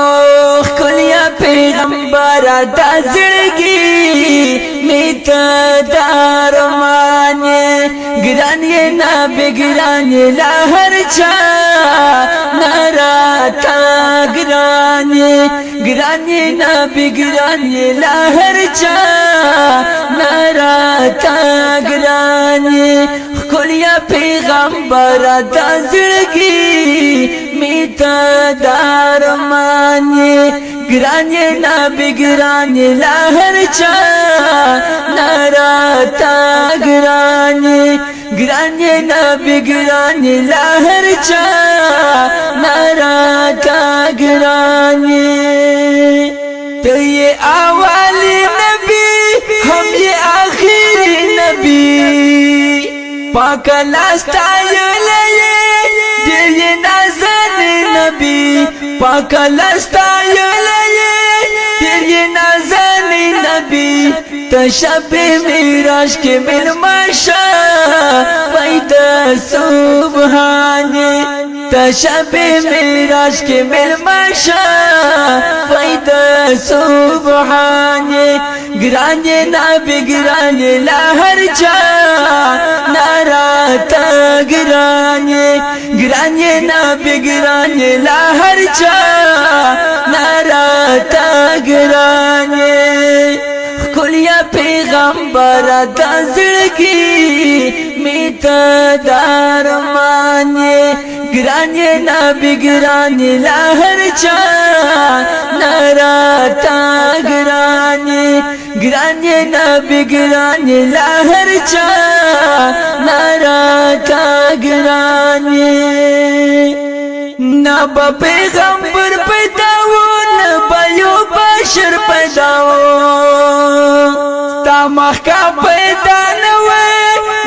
او کلیا پیغمبر دا زړګي میته دارمان ګران یې نبی ګران یې لا هر چا نراتا ګران یې نبی ګران یې لا هر چا نراتا ګران یې کلیا پیغمبر دا زړګي میته دارمان ګران یې نبی ګران یې لا هر چا نراتا ګران یې نبی ګران یې لا هر چا نراتا ګران یې ته یې اولی نبی هم یې آخری نبی پاک لاستا یې ډېر یې نازن نبی پاک لاستا ډېر یې نازن نبی تشب میراج کے ملماشا پیدا سبحان تشب میراج کے ملماشا پیدا سبحان گران نبی گران لا ہر چا ناراتا گران نبی گران لا ہر چا ناراتا گران کلیا پیغمبر دا زړګي میته دارمان ګران یې نبی ګران یې لا هر چا نراتا ګران یې نبی ګران یې لا هر چا نراتا ګران نبا پیغمبر پیداو نبا یو بشر پیداو تا مخکا پیدا نوے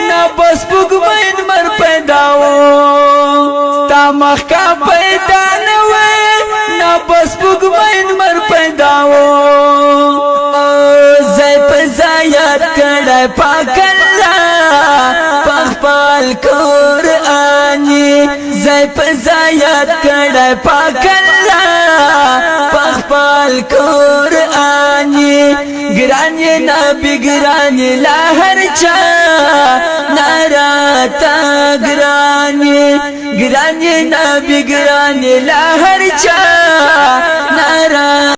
نبا سپوږمۍ مر پیداو تا مخکا پیدا نوے نبا سپوږمۍ مر پیداو زای په زایات کړه پاک الله پخپل قرآن زای په زایات کړه پاک الله پخپل قرآن ګران یې نبی ګران یې لا هر چا نراتا ګران یې نبی ګران یې لا هر چا